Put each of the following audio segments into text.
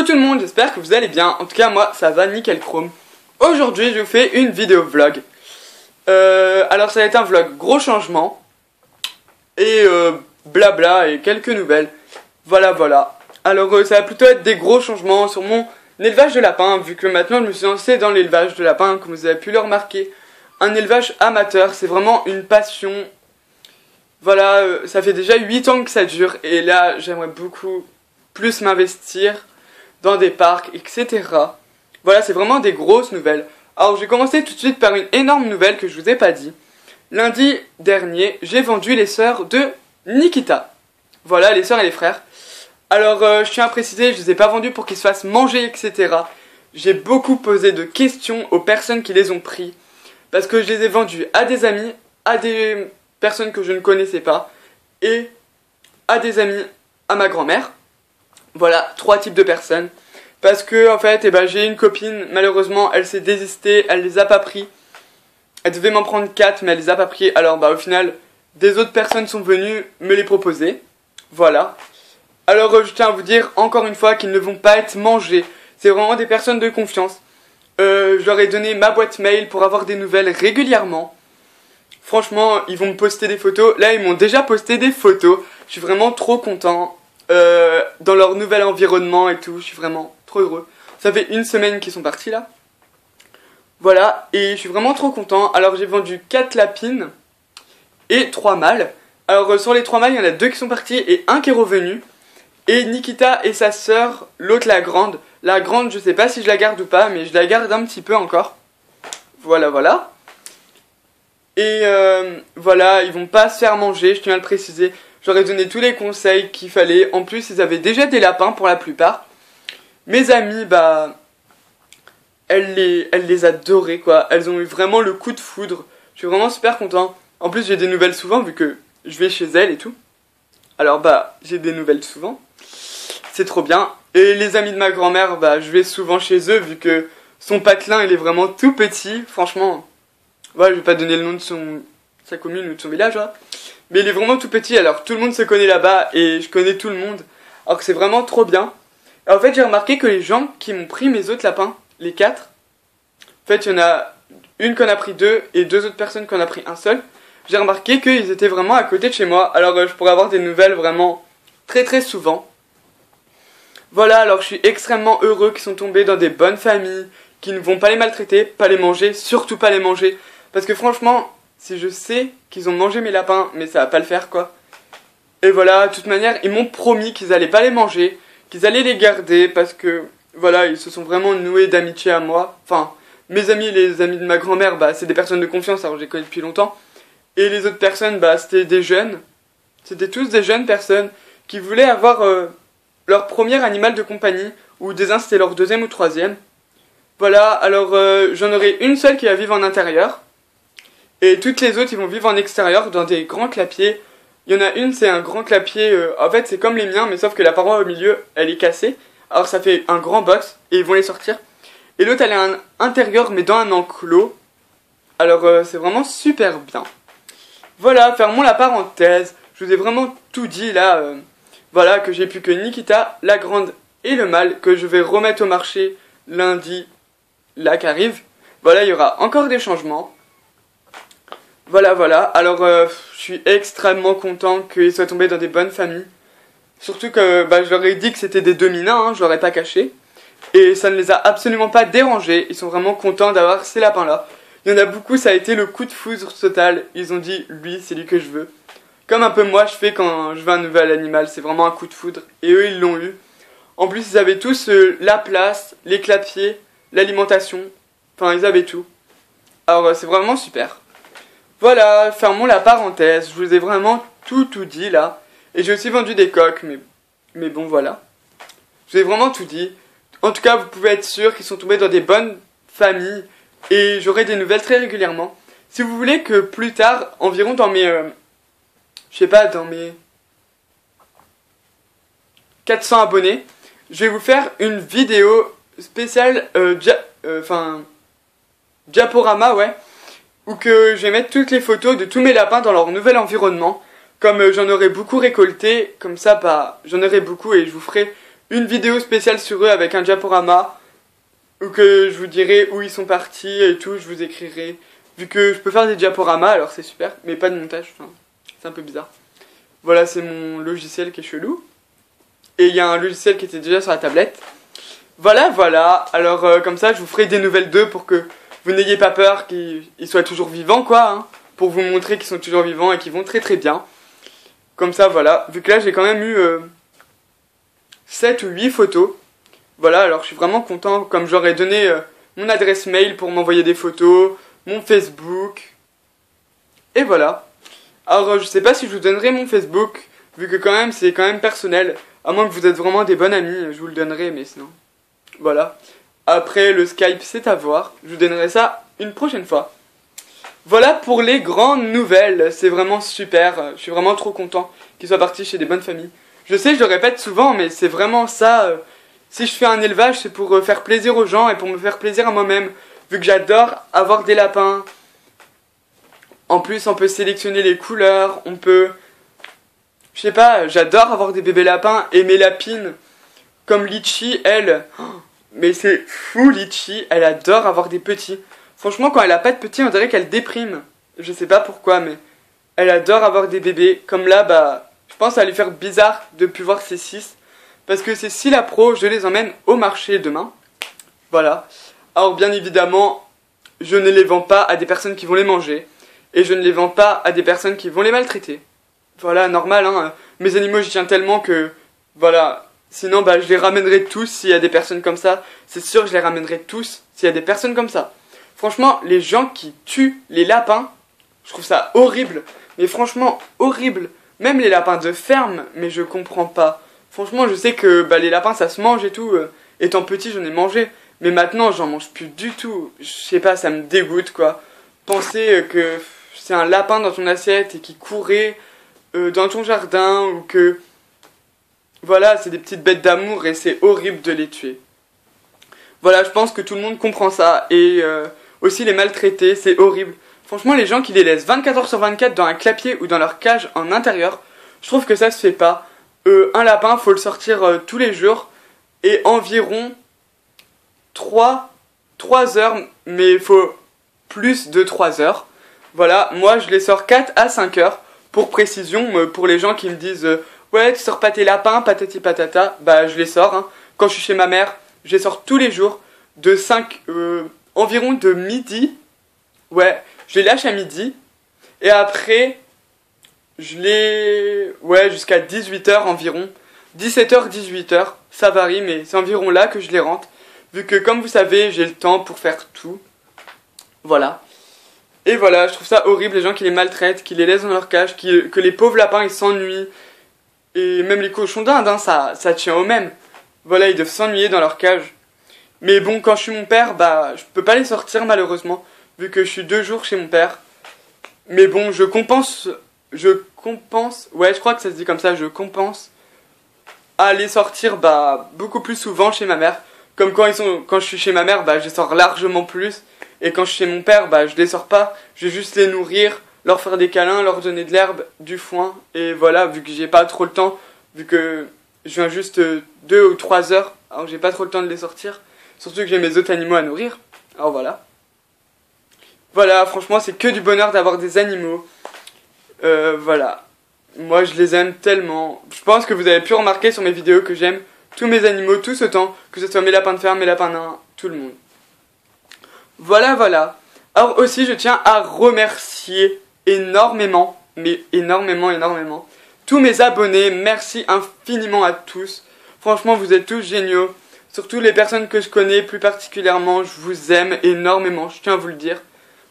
Coucou tout le monde, j'espère que vous allez bien. En tout cas moi ça va nickel chrome. Aujourd'hui je vous fais une vidéo vlog. Alors ça va être un vlog gros changement. Et blabla et quelques nouvelles. Voilà. Alors ça va plutôt être des gros changements sur mon élevage de lapins. Vu que maintenant je me suis lancé dans l'élevage de lapins, comme vous avez pu le remarquer. Un élevage amateur, c'est vraiment une passion. Voilà, ça fait déjà 8 ans que ça dure. Et là j'aimerais beaucoup plus m'investir dans des parcs, etc. Voilà, c'est vraiment des grosses nouvelles. Alors, je vais commencer tout de suite par une énorme nouvelle que je vous ai pas dit. Lundi dernier, j'ai vendu les sœurs de Nikita. Voilà, les sœurs et les frères. Alors, je tiens à préciser, je les ai pas vendus pour qu'ils se fassent manger, etc. J'ai beaucoup posé de questions aux personnes qui les ont pris. Parce que je les ai vendus à des amis, à des personnes que je ne connaissais pas, et à des amis, à ma grand-mère. Voilà, 3 types de personnes. Parce que, en fait, j'ai une copine, malheureusement, elle s'est désistée, elle les a pas pris. Elle devait m'en prendre 4, mais elle les a pas pris. Alors, au final, des autres personnes sont venues me les proposer. Voilà. Alors, je tiens à vous dire, encore une fois, qu'ils ne vont pas être mangés. C'est vraiment des personnes de confiance. Je leur ai donné ma boîte mail pour avoir des nouvelles régulièrement. Franchement, ils vont me poster des photos. Là, ils m'ont déjà posté des photos. Je suis vraiment trop content. Dans leur nouvel environnement et tout, je suis vraiment trop heureux. Ça fait une semaine qu'ils sont partis là. Voilà, et je suis vraiment trop content. Alors j'ai vendu 4 lapines et 3 mâles. Alors sur les 3 mâles, il y en a 2 qui sont partis et 1 qui est revenu. Et Nikita et sa sœur, l'autre la grande. La grande, je sais pas si je la garde ou pas, mais je la garde un petit peu encore. Voilà. Et voilà, ils vont pas se faire manger, je tiens à le préciser. J'aurais donné tous les conseils qu'il fallait. En plus, ils avaient déjà des lapins pour la plupart. Mes amies, elles les adoraient, quoi. Elles ont eu vraiment le coup de foudre. Je suis vraiment super content. En plus, j'ai des nouvelles souvent, vu que je vais chez elles et tout. Alors, j'ai des nouvelles souvent. C'est trop bien. Et les amis de ma grand-mère, je vais souvent chez eux, vu que son patelin, il est vraiment tout petit. Franchement, voilà, je vais pas donner le nom de sa commune ou de son village, là. Mais il est vraiment tout petit, alors tout le monde se connaît là-bas et je connais tout le monde. Alors que c'est vraiment trop bien. Et en fait, j'ai remarqué que les gens qui m'ont pris mes autres lapins, les 4, en fait, il y en a une qu'on a pris 2 et 2 autres personnes qu'on a pris un seul. J'ai remarqué qu'ils étaient vraiment à côté de chez moi. Alors je pourrais avoir des nouvelles vraiment très souvent. Voilà, alors je suis extrêmement heureux qu'ils sont tombés dans des bonnes familles, qui ne vont pas les maltraiter, pas les manger, surtout pas les manger. Parce que franchement, si je sais qu'ils ont mangé mes lapins, mais ça va pas le faire quoi. Et voilà, de toute manière, ils m'ont promis qu'ils allaient pas les manger, qu'ils allaient les garder parce que, voilà, ils se sont vraiment noués d'amitié à moi. Enfin, mes amis et les amis de ma grand-mère, c'est des personnes de confiance, alors je les connais depuis longtemps. Et les autres personnes, c'était des jeunes. C'était tous des jeunes personnes qui voulaient avoir leur premier animal de compagnie, ou des uns c'était leur 2e ou 3e. Voilà, alors j'en aurai une seule qui va vivre en intérieur. Et toutes les autres, ils vont vivre en extérieur, dans des grands clapiers. Il y en a une, c'est un grand clapier, en fait c'est comme les miens, mais sauf que la paroi au milieu, elle est cassée. Alors ça fait un grand box, et ils vont les sortir. Et l'autre, elle est un intérieur, mais dans un enclos. Alors c'est vraiment super bien. Voilà, fermons la parenthèse. Je vous ai vraiment tout dit là. Voilà, que j'ai plus que Nikita, la grande et le mâle, que je vais remettre au marché lundi, là qu'arrive. Voilà, il y aura encore des changements. Voilà. Alors, je suis extrêmement content qu'ils soient tombés dans des bonnes familles. Surtout que je leur ai dit que c'était des dominants, je leur ai pas caché. Et ça ne les a absolument pas dérangés. Ils sont vraiment contents d'avoir ces lapins-là. Il y en a beaucoup, ça a été le coup de foudre total. Ils ont dit, lui, c'est lui que je veux. Comme un peu moi, je fais quand je veux un nouvel animal. C'est vraiment un coup de foudre. Et eux, ils l'ont eu. En plus, ils avaient tous la place, les clapiers, l'alimentation. Enfin, ils avaient tout. Alors, c'est vraiment super. Voilà, fermons la parenthèse. Je vous ai vraiment tout dit là. Et j'ai aussi vendu des coques, mais bon, voilà. Je vous ai vraiment tout dit. En tout cas, vous pouvez être sûr qu'ils sont tombés dans des bonnes familles. Et j'aurai des nouvelles très régulièrement. Si vous voulez que plus tard, environ dans mes... dans mes 400 abonnés, je vais vous faire une vidéo spéciale, diaporama, où que je vais mettre toutes les photos de tous mes lapins dans leur nouvel environnement. Comme j'en aurai beaucoup récolté, comme ça, j'en aurai beaucoup et je vous ferai une vidéo spéciale sur eux avec un diaporama, ou que je vous dirai où ils sont partis et tout, je vous écrirai. Vu que je peux faire des diaporamas, alors c'est super, mais pas de montage, enfin, c'est un peu bizarre. Voilà, c'est mon logiciel qui est chelou. Et il y a un logiciel qui était déjà sur la tablette. Voilà, voilà. Alors comme ça, je vous ferai des nouvelles d'eux pour que vous n'ayez pas peur qu'ils soient toujours vivants, quoi. Hein, pour vous montrer qu'ils sont toujours vivants et qu'ils vont très très bien. Comme ça, voilà. Vu que là, j'ai quand même eu 7 ou 8 photos. Voilà, alors je suis vraiment content. Comme j'aurais donné mon adresse mail pour m'envoyer des photos, mon Facebook. Et voilà. Alors je sais pas si je vous donnerai mon Facebook, vu que quand même c'est quand même personnel. À moins que vous êtes vraiment des bonnes amies, je vous le donnerai, mais sinon. Voilà. Après le Skype c'est à voir. Je vous donnerai ça une prochaine fois. Voilà pour les grandes nouvelles. C'est vraiment super. Je suis vraiment trop content qu'ils soient partis chez des bonnes familles. Je sais, je le répète souvent, mais c'est vraiment ça. Si je fais un élevage, c'est pour faire plaisir aux gens et pour me faire plaisir à moi-même. Vu que j'adore avoir des lapins. En plus, on peut sélectionner les couleurs. On peut... Je sais pas, j'adore avoir des bébés lapins. Et mes lapines, comme Litchi, elle... Mais c'est fou, Litchi. Elle adore avoir des petits. Franchement, quand elle a pas de petits, on dirait qu'elle déprime. Je sais pas pourquoi, mais... Elle adore avoir des bébés. Comme là, bah... Je pense que ça va lui faire bizarre de plus voir ces 6. Parce que ces 6 là pro, je les emmène au marché demain. Voilà. Alors bien évidemment, je ne les vends pas à des personnes qui vont les manger. Et je ne les vends pas à des personnes qui vont les maltraiter. Voilà, normal, hein. Mes animaux, j'y tiens tellement que... Voilà. Sinon, bah, je les ramènerai tous s'il y a des personnes comme ça. C'est sûr, je les ramènerai tous s'il y a des personnes comme ça. Franchement, les gens qui tuent les lapins, je trouve ça horrible. Mais franchement, horrible. Même les lapins de ferme, mais je comprends pas. Franchement, je sais que bah, les lapins, ça se mange et tout. Étant petit, j'en ai mangé. Mais maintenant, j'en mange plus du tout. Je sais pas, ça me dégoûte, quoi. Penser que c'est un lapin dans ton assiette et qui courait dans ton jardin ou que... Voilà, c'est des petites bêtes d'amour et c'est horrible de les tuer. Voilà, je pense que tout le monde comprend ça. Et aussi les maltraiter, c'est horrible. Franchement, les gens qui les laissent 24 heures sur 24 dans un clapier ou dans leur cage en intérieur, je trouve que ça se fait pas. Un lapin, faut le sortir tous les jours et environ 3 heures, mais il faut plus de 3 heures. Voilà, moi je les sors 4 à 5 heures, pour précision, pour les gens qui me disent ouais, tu sors pas tes lapins, patati patata, bah je les sors. Hein. Quand je suis chez ma mère, je les sors tous les jours, de 5, environ de midi, ouais, je les lâche à midi, et après, je les... ouais, jusqu'à 18h environ, 17h, 18h, ça varie, mais c'est environ là que je les rentre, vu que comme vous savez, j'ai le temps pour faire tout, voilà. Et voilà, je trouve ça horrible, les gens qui les maltraitent, qui les laissent dans leur cage, que les pauvres lapins, ils s'ennuient. Et même les cochons d'Inde, hein, ça tient au même. Voilà, ils doivent s'ennuyer dans leur cage. Mais bon, quand je suis mon père, bah, je peux pas les sortir malheureusement, vu que je suis 2 jours chez mon père. Mais bon, je compense, ouais, je crois que ça se dit comme ça, je compense à les sortir, bah, beaucoup plus souvent chez ma mère. Comme quand je suis chez ma mère, bah, je les sors largement plus. Et quand je suis chez mon père, bah, je les sors pas. Je vais juste les nourrir, leur faire des câlins, leur donner de l'herbe, du foin. Et voilà, vu que j'ai pas trop le temps, vu que je viens juste 2 ou 3 heures, alors j'ai pas trop le temps de les sortir. Surtout que j'ai mes autres animaux à nourrir. Alors voilà. Voilà, franchement, c'est que du bonheur d'avoir des animaux. Voilà. Moi, je les aime tellement. Je pense que vous avez pu remarquer sur mes vidéos que j'aime tous mes animaux, tous autant. Que ce soit mes lapins de ferme, mes lapins nains, tout le monde. Voilà, voilà. Alors aussi, je tiens à remercier énormément, mais énormément, tous mes abonnés. Merci infiniment à tous. Franchement, vous êtes tous géniaux. Surtout les personnes que je connais plus particulièrement, je vous aime énormément, je tiens à vous le dire.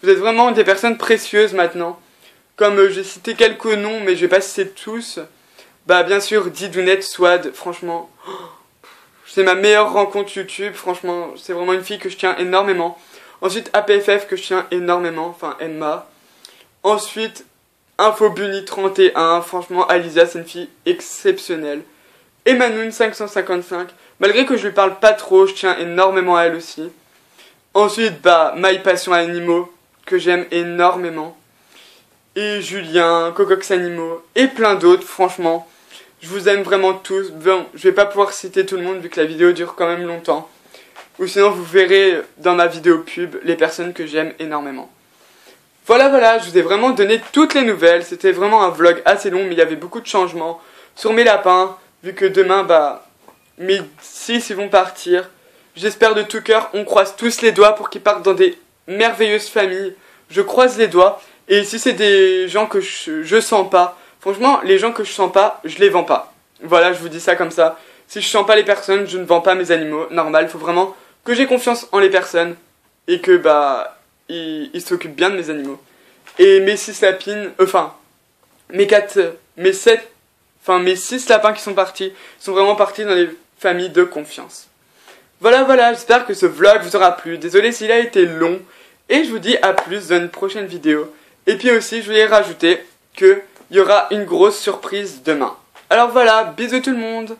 Vous êtes vraiment des personnes précieuses maintenant. Comme j'ai cité quelques noms, mais je vais pas citer tous. Bah bien sûr, Didounette Swad, franchement, c'est ma meilleure rencontre YouTube, franchement, c'est vraiment une fille que je tiens énormément. Ensuite, APFF que je tiens énormément, enfin Emma. Ensuite, Infobuni31, franchement, Alisa, c'est une fille exceptionnelle. Emanoun 555, malgré que je lui parle pas trop, je tiens énormément à elle aussi. Ensuite, bah, My Passion Animaux, que j'aime énormément. Et Julien, Cocox Animaux, et plein d'autres, franchement. Je vous aime vraiment tous. Bon, je vais pas pouvoir citer tout le monde vu que la vidéo dure quand même longtemps. Ou sinon vous verrez dans ma vidéo pub les personnes que j'aime énormément. Voilà, je vous ai vraiment donné toutes les nouvelles. C'était vraiment un vlog assez long mais il y avait beaucoup de changements sur mes lapins. Vu que demain, mes 6 ils vont partir. J'espère de tout cœur, on croise tous les doigts pour qu'ils partent dans des merveilleuses familles. Je croise les doigts. Et si c'est des gens que je sens pas, franchement, les gens que je sens pas, je les vends pas. Voilà, je vous dis ça comme ça. Si je sens pas les personnes, je ne vends pas mes animaux. Normal, faut vraiment que j'ai confiance en les personnes. Et que, ils s'occupent bien de mes animaux. Et mes 6 lapines, mes 6 lapins qui sont partis, sont vraiment partis dans des familles de confiance. Voilà, j'espère que ce vlog vous aura plu. Désolé s'il a été long. Et je vous dis à plus dans une prochaine vidéo. Et puis aussi, je voulais rajouter qu'il y aura une grosse surprise demain. Alors voilà, bisous tout le monde!